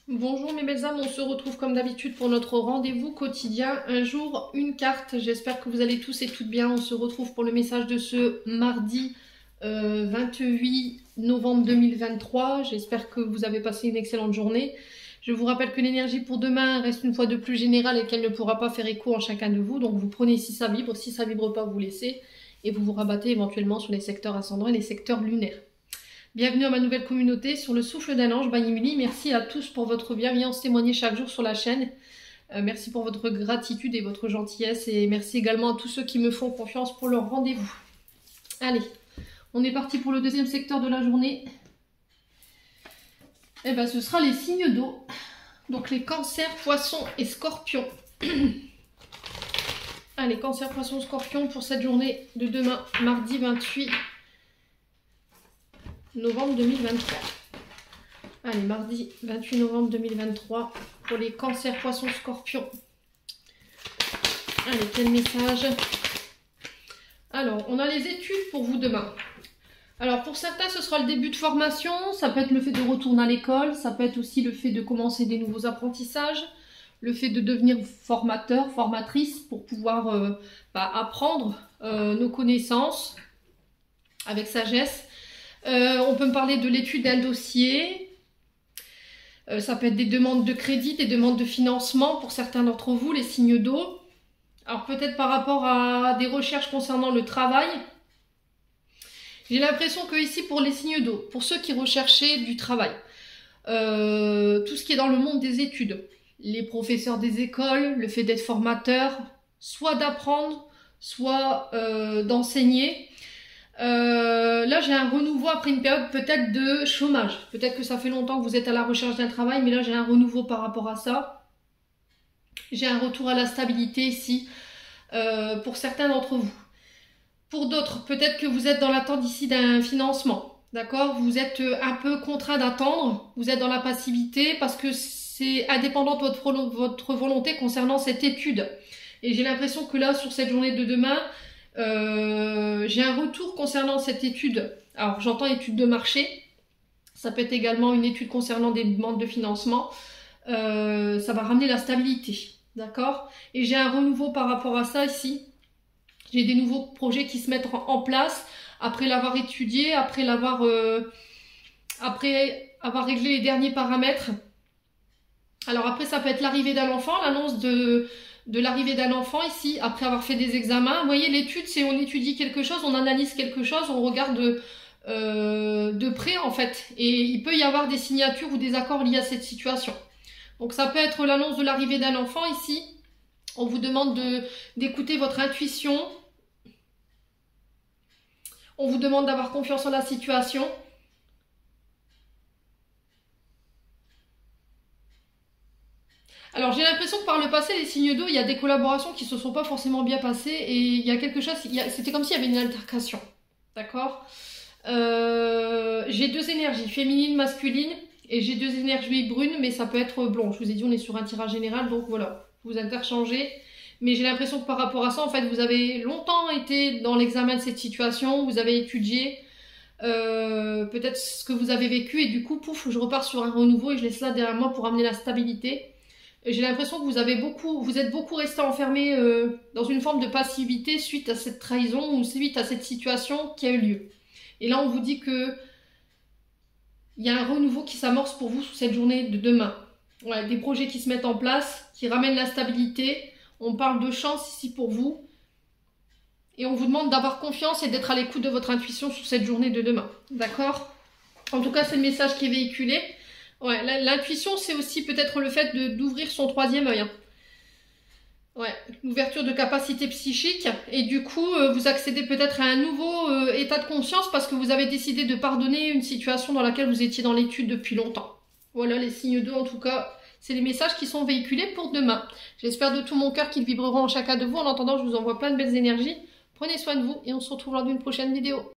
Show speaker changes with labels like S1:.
S1: Bonjour mes belles âmes, on se retrouve comme d'habitude pour notre rendez-vous quotidien, un jour, une carte. J'espère que vous allez tous et toutes bien. On se retrouve pour le message de ce mardi 28 novembre 2023. J'espère que vous avez passé une excellente journée. Je vous rappelle que l'énergie pour demain reste une fois de plus générale et qu'elle ne pourra pas faire écho en chacun de vous. Donc vous prenez si ça vibre pas, vous laissez et vous vous rabattez éventuellement sur les secteurs ascendants et les secteurs lunaires. Bienvenue à ma nouvelle communauté sur le souffle d'un ange, Banimuli. Merci à tous pour votre bienveillance témoignée chaque jour sur la chaîne. Merci pour votre gratitude et votre gentillesse. Et merci également à tous ceux qui me font confiance pour leur rendez-vous. Allez, on est parti pour le deuxième secteur de la journée. Et ben, ce sera les signes d'eau. Donc les cancers, poissons et scorpions. Allez, cancer, poissons, scorpions pour cette journée de demain, mardi 28 novembre 2023. Allez, mardi 28 novembre 2023 pour les cancers, poissons, scorpions. Allez, quel message? Alors, on a les études pour vous demain. Alors, pour certains, ce sera le début de formation. Ça peut être le fait de retourner à l'école. Ça peut être aussi le fait de commencer des nouveaux apprentissages. Le fait de devenir formateur, formatrice pour pouvoir apprendre nos connaissances avec sagesse. On peut me parler de l'étude d'un dossier. Ça peut être des demandes de crédit, des demandes de financement pour certains d'entre vous, les signes d'eau. Alors peut-être par rapport à des recherches concernant le travail. J'ai l'impression que ici pour les signes d'eau, pour ceux qui recherchaient du travail, tout ce qui est dans le monde des études, les professeurs des écoles, le fait d'être formateur, soit d'apprendre, soit d'enseigner. Là j'ai un renouveau après une période peut-être de chômage. Peut-être que ça fait longtemps que vous êtes à la recherche d'un travail, mais là j'ai un renouveau par rapport à ça. J'ai un retour à la stabilité ici pour certains d'entre vous. Pour d'autres, peut-être que vous êtes dans l'attente ici d'un financement. D'accord? Vous êtes un peu contraint d'attendre. Vous êtes dans la passivité parce que c'est indépendant de votre volonté concernant cette étude. Et j'ai l'impression que là, sur cette journée de demain, j'ai un retour concernant cette étude. Alors j'entends étude de marché, ça peut être également une étude concernant des demandes de financement. Ça va ramener la stabilité, d'accord? Et j'ai un renouveau par rapport à ça ici. J'ai des nouveaux projets qui se mettent en place après l'avoir étudié, après avoir réglé les derniers paramètres. Alors après ça peut être l'arrivée d'un enfant, l'annonce de l'arrivée d'un enfant ici, après avoir fait des examens. Vous voyez, l'étude, c'est on étudie quelque chose, on analyse quelque chose, on regarde de près en fait. Et il peut y avoir des signatures ou des accords liés à cette situation. Donc ça peut être l'annonce de l'arrivée d'un enfant ici. On vous demande d'écouter votre intuition. On vous demande d'avoir confiance en la situation. Alors j'ai l'impression que par le passé, les signes d'eau, il y a des collaborations qui se sont pas forcément bien passées et il y a quelque chose, c'était comme s'il y avait une altercation, d'accord? J'ai deux énergies, féminine, masculine, et j'ai deux énergies brunes, mais ça peut être blond. Je vous ai dit, on est sur un tirage général, donc voilà, vous interchangez. Mais j'ai l'impression que par rapport à ça, en fait, vous avez longtemps été dans l'examen de cette situation, vous avez étudié peut-être ce que vous avez vécu, et du coup, pouf, je repars sur un renouveau et je laisse là derrière moi pour amener la stabilité. J'ai l'impression que vous êtes beaucoup resté enfermé dans une forme de passivité suite à cette trahison ou suite à cette situation qui a eu lieu. Et là, on vous dit que il y a un renouveau qui s'amorce pour vous sous cette journée de demain. Ouais, des projets qui se mettent en place, qui ramènent la stabilité. On parle de chance ici pour vous. Et on vous demande d'avoir confiance et d'être à l'écoute de votre intuition sous cette journée de demain. D'accord? En tout cas, c'est le message qui est véhiculé. Ouais, l'intuition, c'est aussi peut-être le fait d'ouvrir son troisième œil. Hein. Ouais, l'ouverture de capacité psychique. Et du coup, vous accédez peut-être à un nouveau état de conscience parce que vous avez décidé de pardonner une situation dans laquelle vous étiez dans l'étude depuis longtemps. Voilà les signes d'eau, en tout cas, c'est les messages qui sont véhiculés pour demain. J'espère de tout mon cœur qu'ils vibreront en chacun de vous. En attendant, je vous envoie plein de belles énergies. Prenez soin de vous et on se retrouve lors d'une prochaine vidéo.